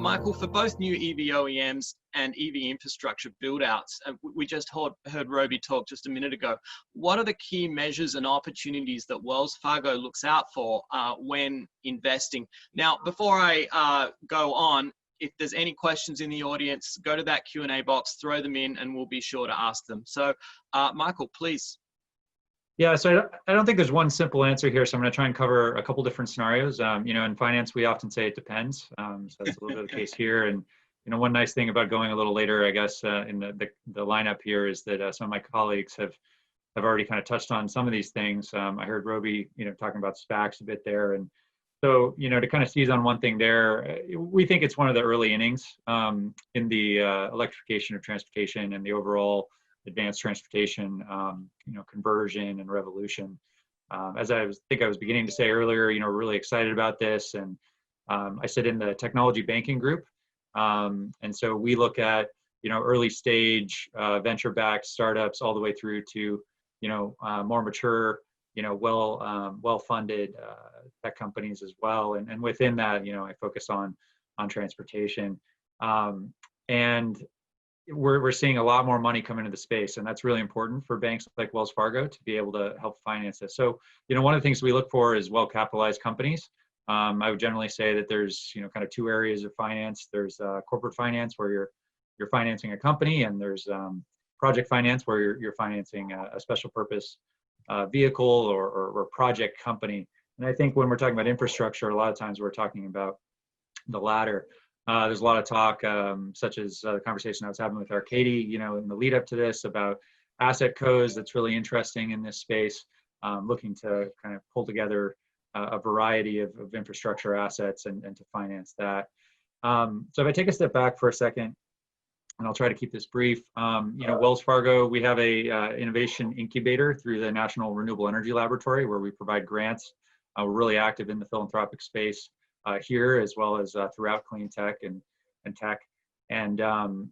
Michael, for both new EV OEMs and EV infrastructure build-outs, we just heard Roby talk just a minute ago. What are the key measures and opportunities that Wells Fargo looks out for when investing? Now, before I go on, if there's any questions in the audience, go to that Q&A box, throw them in, and we'll be sure to ask them. So, Michael, please. Yeah, so I don't think there's one simple answer here. So I'm going to try and cover a couple different scenarios. You know, in finance, we often say it depends. So that's a little bit of the case here. And, you know, one nice thing about going a little later, I guess, in the lineup here is that some of my colleagues have already kind of touched on some of these things. I heard Roby, you know, talking about SPACs a bit there. And so, you know, to kind of seize on one thing there, we think it's one of the early innings in the electrification of transportation and the overall advanced transportation, you know, conversion and revolution. As I think I was beginning to say earlier, you know, we're really excited about this. And I sit in the technology banking group. And so we look at, you know, early stage venture-backed startups all the way through to, you know, more mature, you know, well-funded tech companies as well. And within that, you know, I focus on transportation. And we're seeing a lot more money come into the space, and that's really important for banks like Wells Fargo to be able to help finance this. So, you know, one of the things we look for is well-capitalized companies. I would generally say that there's, you know, kind of two areas of finance. There's corporate finance where you're financing a company, and there's project finance where you're financing a special purpose vehicle or project company. And I think when we're talking about infrastructure, a lot of times we're talking about the latter. There's a lot of talk, such as the conversation I was having with Arcady, you know, in the lead up to this about asset codes. That's really interesting in this space, looking to kind of pull together a variety of infrastructure assets and to finance that. So if I take a step back for a second, and I'll try to keep this brief, you know, Wells Fargo, we have a innovation incubator through the National Renewable Energy Laboratory where we provide grants. We're really active in the philanthropic space here, as well as throughout clean tech and tech. And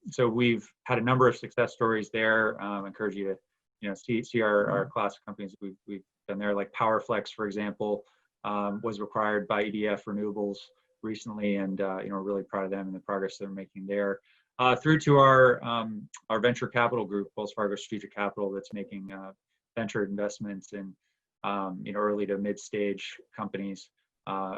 so we've had a number of success stories there. I encourage you to, you know, see our class of companies we've done there, like PowerFlex, for example, was acquired by EDF Renewables recently, and you know, we're really proud of them and the progress they're making there. Through to our venture capital group, Wells Fargo Strategic Capital, that's making venture investments in you know, early to mid-stage companies.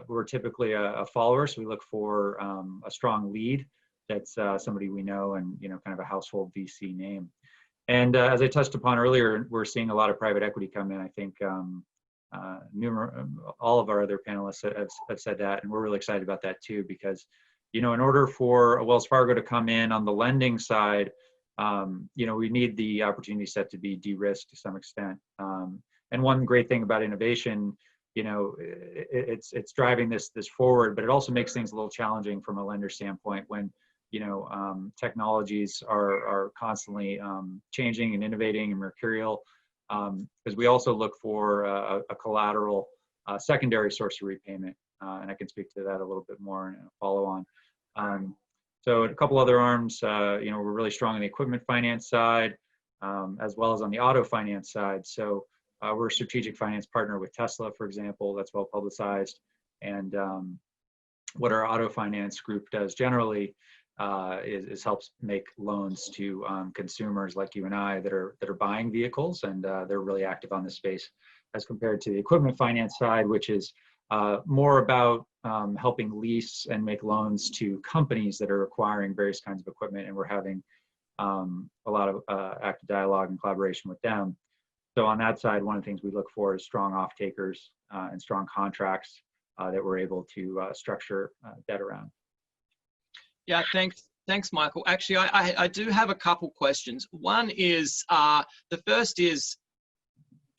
We're typically a follower, so we look for a strong lead that's somebody we know and, you know, kind of a household VC name. And as I touched upon earlier, we're seeing a lot of private equity come in. I think all of our other panelists have said that, and we're really excited about that too, because, you know, in order for a Wells Fargo to come in on the lending side, you know, we need the opportunity set to be de-risked to some extent. And one great thing about innovation, you know, it's driving this forward, but it also makes things a little challenging from a lender standpoint when, you know, technologies are constantly changing and innovating and mercurial, because we also look for a collateral secondary source of repayment, and I can speak to that a little bit more in a follow-on. So a couple other arms, you know, we're really strong on the equipment finance side, as well as on the auto finance side. So we're a strategic finance partner with Tesla, for example. That's well publicized. And what our auto finance group does generally is helps make loans to consumers like you and I that are buying vehicles, and they're really active on this space, as compared to the equipment finance side, which is more about helping lease and make loans to companies that are acquiring various kinds of equipment, and we're having a lot of active dialogue and collaboration with them. So on that side, one of the things we look for is strong off-takers and strong contracts that we're able to structure debt around. Yeah, thanks, Michael. Actually, I do have a couple questions. One is, the first is,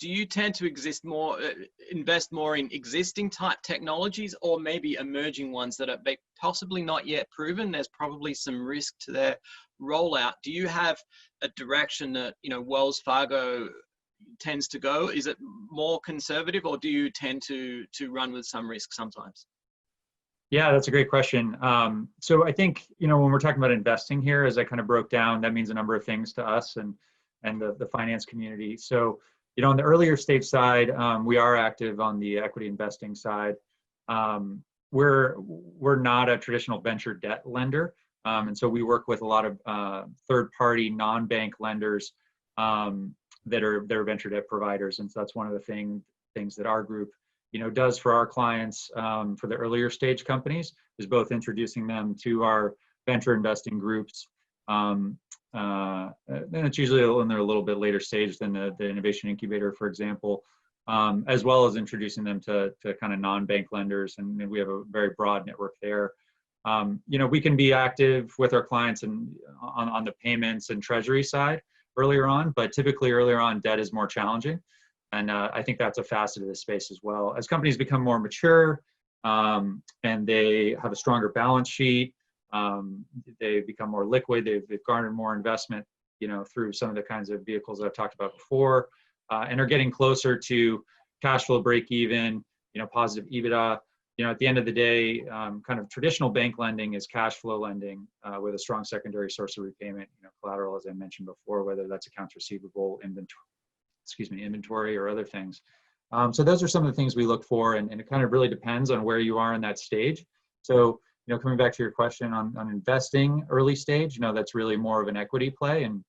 do you tend to invest more in existing type technologies, or maybe emerging ones that are possibly not yet proven? There's probably some risk to their rollout. Do you have a direction that, you know, Wells Fargo tends to go? Is it more conservative, or do you tend to run with some risk sometimes? Yeah, that's a great question. So I think, you know, when we're talking about investing here, as I kind of broke down, that means a number of things to us and the finance community. So, you know, on the earlier stage side, we are active on the equity investing side. we're not a traditional venture debt lender. And so we work with a lot of third-party non-bank lenders that are venture debt providers. And so that's one of the things that our group, does for our clients for the earlier stage companies, is both introducing them to our venture investing groups. Then it's usually when they're a little bit later stage than the innovation incubator, for example, as well as introducing them to kind of non-bank lenders. And we have a very broad network there. We can be active with our clients and on the payments and treasury side earlier on, but typically earlier on, debt is more challenging. And I think that's a facet of this space as well. As companies become more mature and they have a stronger balance sheet, they become more liquid, they've garnered more investment, through some of the kinds of vehicles that I've talked about before, and are getting closer to cash flow break even, positive EBITDA. At the end of the day, kind of traditional bank lending is cash flow lending with a strong secondary source of repayment, collateral, as I mentioned before, whether that's accounts receivable, inventory or other things. So those are some of the things we look for, and it kind of really depends on where you are in that stage. So, coming back to your question on investing early stage, that's really more of an equity play, and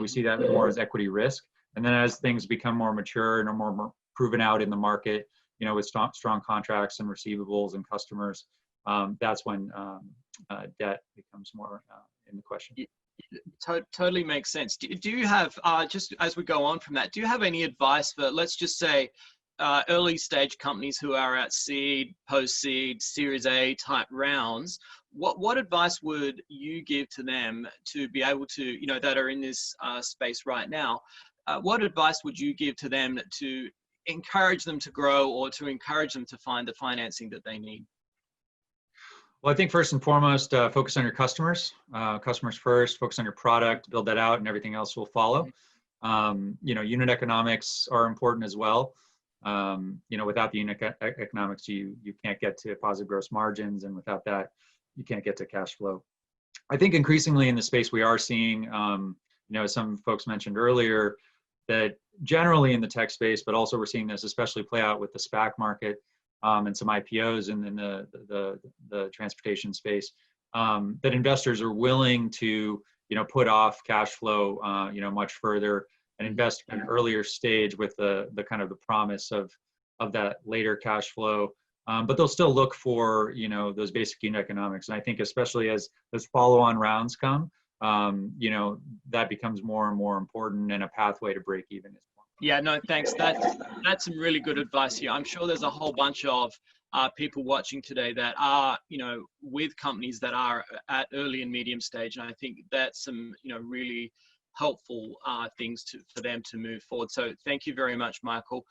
we see that more as equity risk. And then as things become more mature and are more proven out in the market, with strong contracts and receivables and customers, that's when debt becomes more in the question. Totally makes sense. Do you have, just as we go on from that, do you have any advice for, let's just say, early stage companies who are at seed, post-seed, Series A type rounds? What advice would you give to them to be able to, that are in this space right now? What advice would you give to them to encourage them to grow or to encourage them to find the financing that they need? Well, I think first and foremost, focus on your customers. Customers first, focus on your product, build that out, and everything else will follow. Unit economics are important as well. Without the unit economics, you can't get to positive gross margins, and without that, you can't get to cash flow. I think increasingly in the space we are seeing, as some folks mentioned earlier, that generally in the tech space, but also we're seeing this especially play out with the SPAC market and some IPOs in the transportation space, that investors are willing to put off cash flow much further and invest in an earlier stage with the kind of the promise of that later cash flow. But they'll still look for those basic unit economics. And I think especially as those follow-on rounds come, that becomes more and more important, and a pathway to break even is more. Yeah, no, thanks. That's some really good advice here. I'm sure there's a whole bunch of people watching today that are, with companies that are at early and medium stage. And I think that's some, really helpful things for them to move forward. So thank you very much, Michael.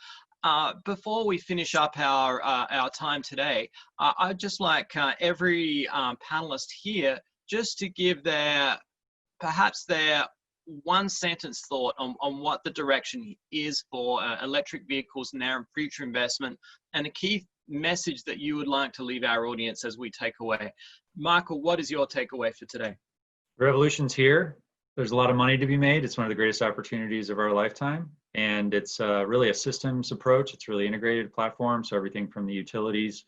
Before we finish up our time today, I'd just like every panelist here just to give perhaps their one sentence thought on what the direction is for electric vehicles and their future investment, and a key message that you would like to leave our audience as we take away. Michael, what is your takeaway for today? The revolution's here. There's a lot of money to be made. It's one of the greatest opportunities of our lifetime. And it's really a systems approach. It's really integrated platform. So everything from the utilities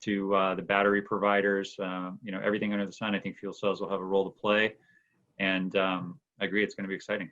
to the battery providers, everything under the sun. I think fuel cells will have a role to play. And I agree, it's going to be exciting.